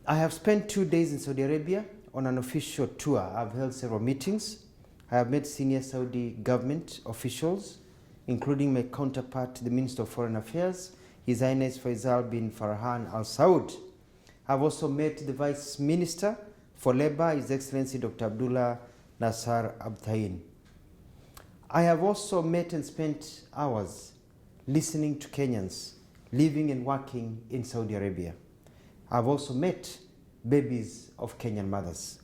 I have spent 2 days in Saudi Arabia on an official tour. I've held several meetings. I have met senior Saudi government officials, including my counterpart, the Minister of Foreign Affairs, His Highness Faisal bin Farhan Al Saud. I've also met the Vice Minister for Labour, His Excellency Dr. Abdullah Nasser Abtain. I have also met and spent hours listening to Kenyans living and working in Saudi Arabia. I've also met babies of Kenyan mothers.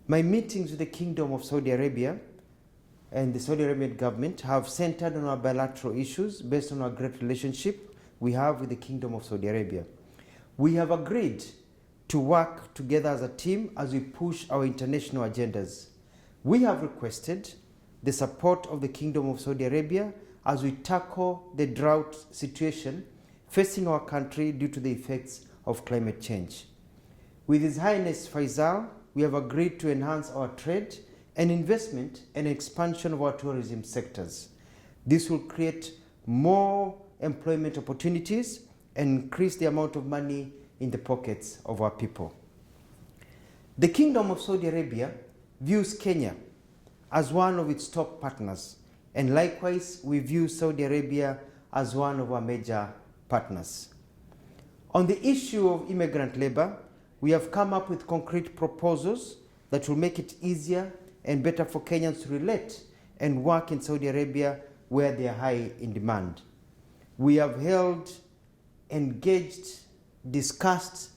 My meetings with the Kingdom of Saudi Arabia and the Saudi Arabian government have centered on our bilateral issues based on our great relationship we have with the Kingdom of Saudi Arabia. We have agreed to work together as a team as we push our international agendas. We have requested the support of the Kingdom of Saudi Arabia as we tackle the drought situation facing our country due to the effects of climate change. With His Highness Faisal, we have agreed to enhance our trade and investment and expansion of our tourism sectors. This will create more employment opportunities and increase the amount of money in the pockets of our people. The Kingdom of Saudi Arabia views Kenya as one of its top partners, and likewise we view Saudi Arabia as one of our major partners. On the issue of immigrant labor, we have come up with concrete proposals that will make it easier and better for Kenyans to relate and work in Saudi Arabia where they are high in demand. We have held, engaged, discussed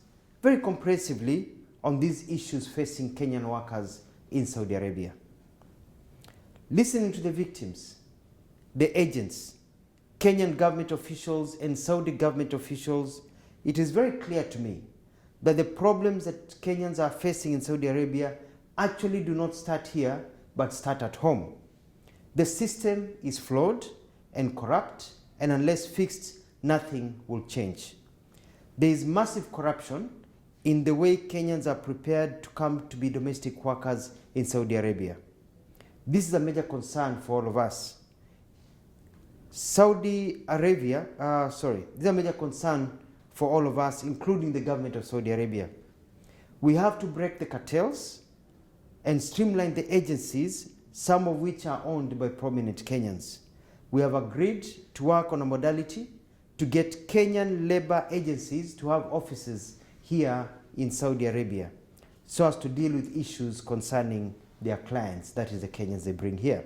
very comprehensively on these issues facing Kenyan workers in Saudi Arabia. Listening to the victims, the agents, Kenyan government officials and Saudi government officials, it is very clear to me that the problems that Kenyans are facing in Saudi Arabia actually do not start here, but start at home. The system is flawed and corrupt, and unless fixed, nothing will change. There is massive corruption in the way Kenyans are prepared to come to be domestic workers in Saudi Arabia. This is a major concern for all of us. This is a major concern for all of us, including the government of Saudi Arabia. We have to break the cartels and streamline the agencies, some of which are owned by prominent Kenyans. We have agreed to work on a modality to get Kenyan labor agencies to have offices here in Saudi Arabia so as to deal with issues concerning their clients, that is the Kenyans they bring here.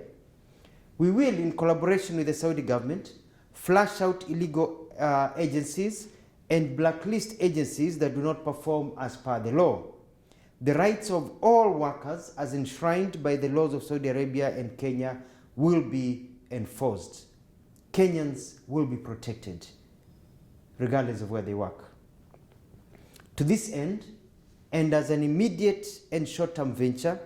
We will, in collaboration with the Saudi government, flush out illegal agencies and blacklist agencies that do not perform as per the law. The rights of all workers, as enshrined by the laws of Saudi Arabia and Kenya, will be enforced. Kenyans will be protected, regardless of where they work. To this end, and as an immediate and short-term venture,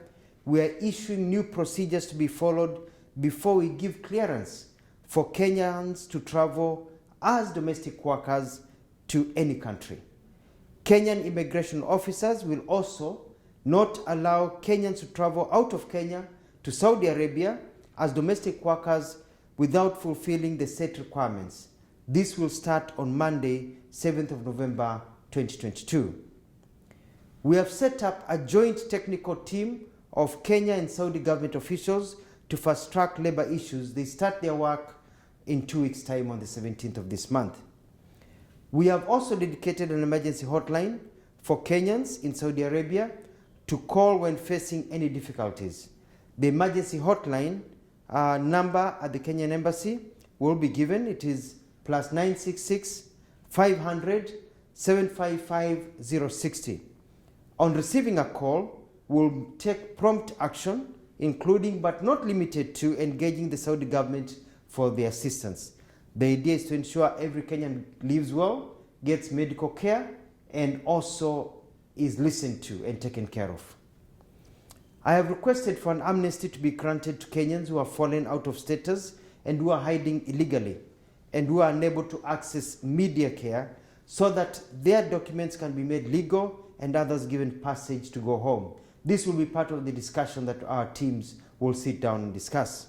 we are issuing new procedures to be followed before we give clearance for Kenyans to travel as domestic workers to any country. Kenyan immigration officers will also not allow Kenyans to travel out of Kenya to Saudi Arabia as domestic workers without fulfilling the set requirements. This will start on Monday, 7th of November, 2022. We have set up a joint technical team of Kenya and Saudi government officials to fast-track labor issues. They start their work in 2 weeks' time on the 17th of this month. We have also dedicated an emergency hotline for Kenyans in Saudi Arabia to call when facing any difficulties. The emergency hotline number at the Kenyan Embassy will be given. It is +966 500 755 060. On receiving a call, we'll take prompt action, including but not limited to engaging the Saudi government for their assistance. The idea is to ensure every Kenyan lives well, gets medical care, and also is listened to and taken care of. I have requested for an amnesty to be granted to Kenyans who have fallen out of status and who are hiding illegally and who are unable to access media care so that their documents can be made legal and others given passage to go home. This will be part of the discussion that our teams will sit down and discuss.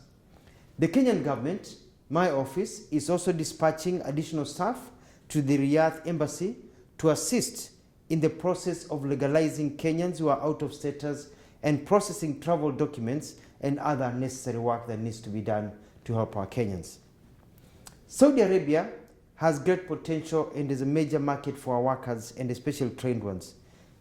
The Kenyan government, my office, is also dispatching additional staff to the Riyadh Embassy to assist in the process of legalizing Kenyans who are out of status and processing travel documents and other necessary work that needs to be done to help our Kenyans. Saudi Arabia has great potential and is a major market for our workers and especially trained ones.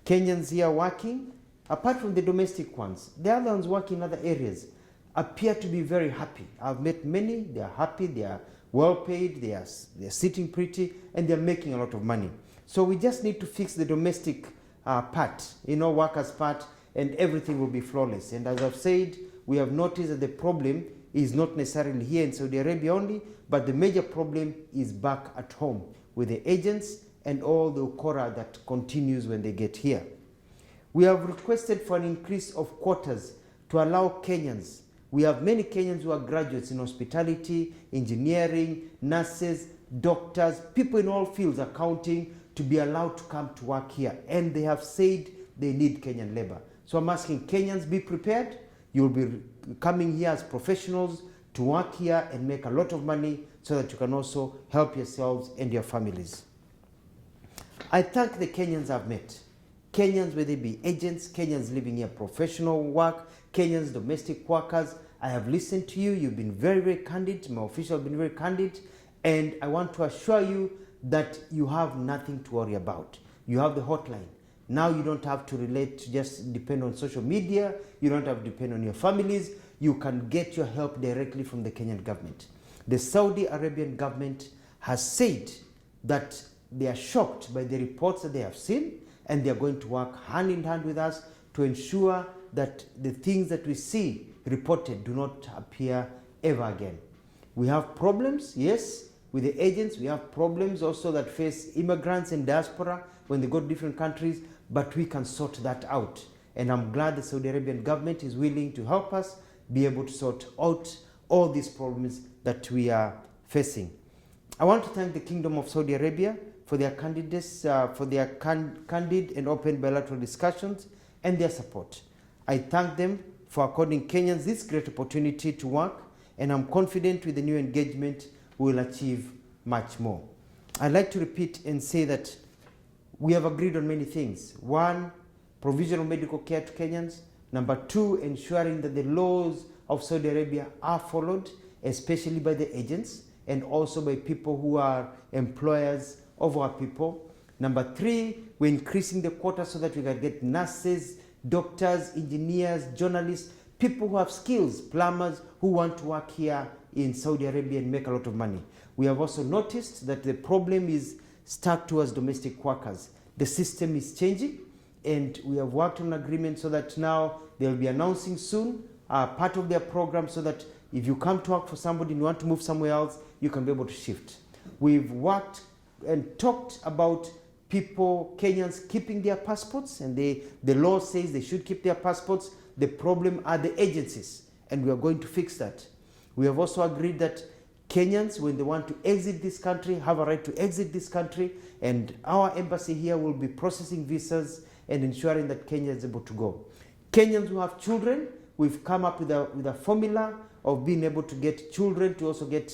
Kenyans here working, apart from the domestic ones, the other ones working in other areas, appear to be very happy. I've met many, they are happy, they are well paid, they are sitting pretty, and they are making a lot of money. So we just need to fix the domestic part, workers' part, and everything will be flawless. And as I've said, we have noticed that the problem is not necessarily here in Saudi Arabia only, but the major problem is back at home with the agents and all the ukora that continues when they get here. We have requested for an increase of quotas to allow Kenyans. We have many Kenyans who are graduates in hospitality, engineering, nurses, doctors, people in all fields, accounting, to be allowed to come to work here. And they have said they need Kenyan labor. So I'm asking Kenyans, be prepared. You'll be coming here as professionals to work here and make a lot of money so that you can also help yourselves and your families. I thank the Kenyans I've met. Kenyans, whether they be agents, Kenyans living here, professional work, Kenyans, domestic workers. I have listened to you. You've been very, very candid. My officials have been very candid. And I want to assure you that you have nothing to worry about. You have the hotline. Now you don't have to relate to just depend on social media. You don't have to depend on your families. You can get your help directly from the Kenyan government. The Saudi Arabian government has said that they are shocked by the reports that they have seen, and they are going to work hand in hand with us to ensure that the things that we see reported do not appear ever again. We have problems, yes, with the agents. We have problems also that face immigrants and diaspora when they go to different countries, but we can sort that out. And I'm glad the Saudi Arabian government is willing to help us be able to sort out all these problems that we are facing. I want to thank the Kingdom of Saudi Arabia for their candidates, for their candid and open bilateral discussions and their support. I thank them for according Kenyans this great opportunity to work, and I'm confident with the new engagement we will achieve much more. I'd like to repeat and say that we have agreed on many things. One, provisional medical care to Kenyans. Number two, ensuring that the laws of Saudi Arabia are followed, especially by the agents and also by people who are employers of our people. Number three, we're increasing the quota so that we can get nurses, doctors, engineers, journalists, people who have skills, plumbers who want to work here in Saudi Arabia and make a lot of money. We have also noticed that the problem is stuck towards domestic workers. The system is changing, and we have worked on an agreement so that now they'll be announcing soon part of their program so that if you come to work for somebody and you want to move somewhere else, you can be able to shift. We've worked and talked about people, Kenyans, keeping their passports, and the law says they should keep their passports. The problem are the agencies, and we are going to fix that. We have also agreed that Kenyans, when they want to exit this country, have a right to exit this country, and our embassy here will be processing visas and ensuring that Kenya is able to go. Kenyans who have children, we've come up with a formula of being able to get children to also get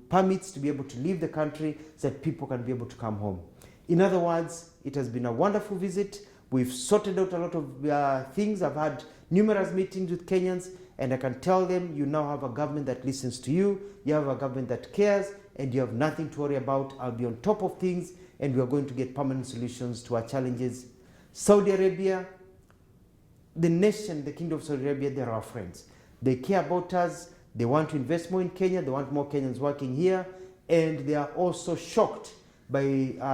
permits to be able to leave the country so that people can be able to come home. In other words, it has been a wonderful visit. We've sorted out a lot of things. I've had numerous meetings with Kenyans, and I can tell them you now have a government that listens to you, you have a government that cares, and you have nothing to worry about. I'll be on top of things, and we are going to get permanent solutions to our challenges. Saudi Arabia, the nation, the Kingdom of Saudi Arabia, they're our friends. They care about us. They want to invest more in Kenya. They want more Kenyans working here. And they are also shocked by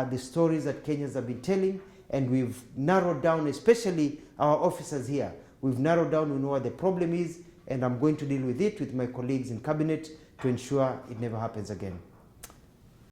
the stories that Kenyans have been telling. And we've narrowed down, especially our officers here. We've narrowed down, we know what the problem is, and I'm going to deal with it with my colleagues in cabinet to ensure it never happens again.